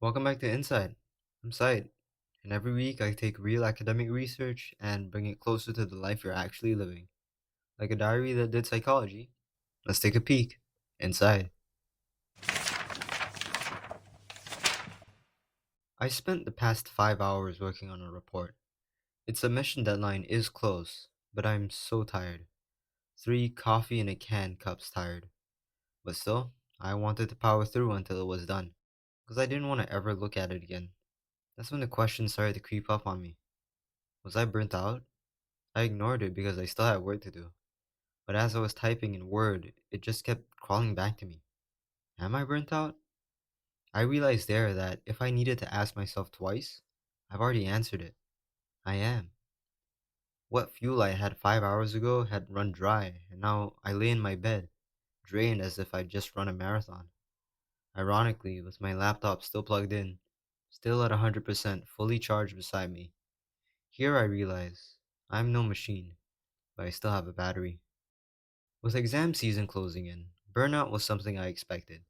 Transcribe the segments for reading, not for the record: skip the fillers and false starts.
Welcome back to Inside. I'm Syed, and every week I take real academic research and bring it closer to the life you're actually living. Like a diary that did psychology. Let's take a peek. Inside. I spent the past 5 hours working on a report. Its submission deadline is close, but I'm so tired. 3 coffee in a can cups tired. But still, I wanted to power through until it was done, because I didn't want to ever look at it again. That's when the questions started to creep up on me. Was I burnt out? I ignored it because I still had work to do. But as I was typing in Word, it just kept crawling back to me. Am I burnt out? I realized there that if I needed to ask myself twice, I've already answered it. I am. What fuel I had 5 hours ago had run dry, and now I lay in my bed, drained as if I'd just run a marathon. Ironically, with my laptop still plugged in, still at 100% fully charged beside me. Here I realize I'm no machine, but I still have a battery. With exam season closing in, burnout was something I expected.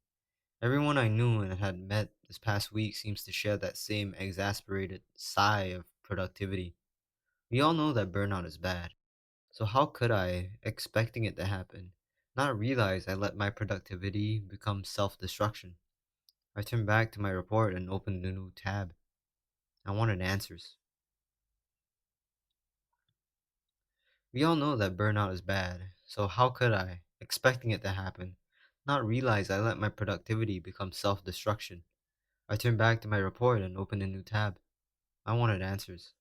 Everyone I knew and had met this past week seems to share that same exasperated sigh of productivity. We all know that burnout is bad. So how could I, expecting it to happen, not realize I let my productivity become self-destruction? I turned back to my report and opened a new tab. I wanted answers. We all know that burnout is bad. So how could I, expecting it to happen, not realize I let my productivity become self-destruction? I turned back to my report and opened a new tab. I wanted answers.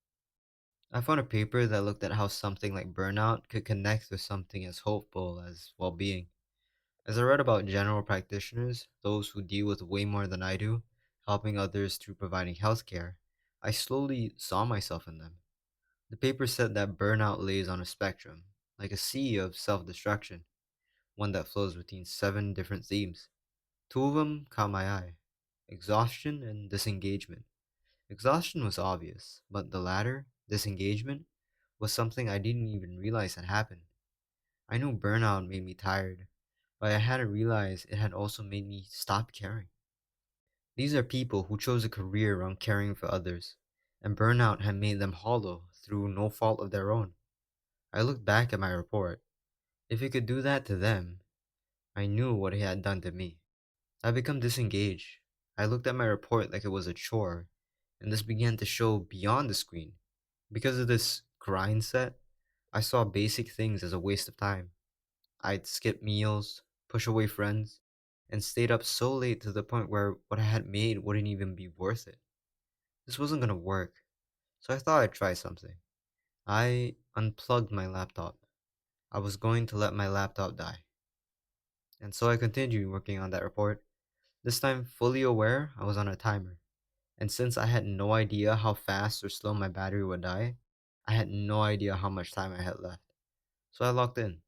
I found a paper that looked at how something like burnout could connect with something as hopeful as well being. As I read about general practitioners, those who deal with way more than I do, helping others through providing healthcare, I slowly saw myself in them. The paper said that burnout lays on a spectrum, like a sea of self destruction, one that flows between 7 different themes. Two of them caught my eye: exhaustion and disengagement. Exhaustion was obvious, but the latter, disengagement, was something I didn't even realize had happened. I knew burnout made me tired, but I hadn't realized it had also made me stop caring. These are people who chose a career around caring for others, and burnout had made them hollow through no fault of their own. I looked back at my report. If it could do that to them, I knew what it had done to me. I become disengaged. I looked at my report like it was a chore, and this began to show beyond the screen. Because of this grind set, I saw basic things as a waste of time. I'd skip meals, push away friends, and stayed up so late to the point where what I had made wouldn't even be worth it. This wasn't gonna work, so I thought I'd try something. I unplugged my laptop. I was going to let my laptop die. And so I continued working on that report, this time fully aware I was on a timer. And since I had no idea how fast or slow my battery would die, I had no idea how much time I had left. So I locked in,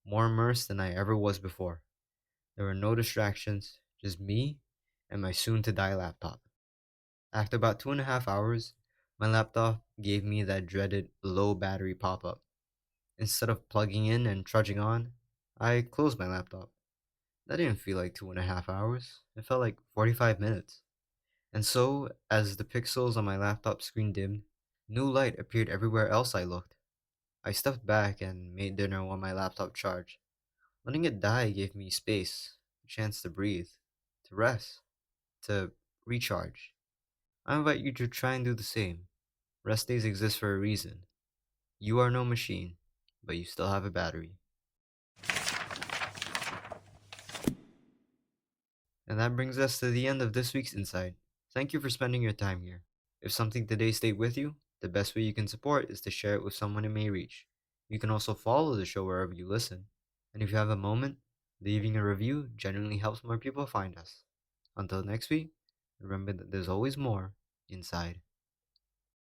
more immersed than I ever was before. There were no distractions, just me and my soon to die laptop. After about 2.5 hours, my laptop gave me that dreaded low battery pop up. Instead of plugging in and trudging on, I closed my laptop. That didn't feel like 2.5 hours, it felt like 45 minutes. And so, as the pixels on my laptop screen dimmed, new light appeared everywhere else I looked. I stepped back and made dinner while my laptop charged. Letting it die gave me space, a chance to breathe, to rest, to recharge. I invite you to try and do the same. Rest days exist for a reason. You are no machine, but you still have a battery. And that brings us to the end of this week's Insight. Thank you for spending your time here. If something today stayed with you, the best way you can support is to share it with someone it may reach. You can also follow the show wherever you listen. And if you have a moment, leaving a review genuinely helps more people find us. Until next week, remember that there's always more inside.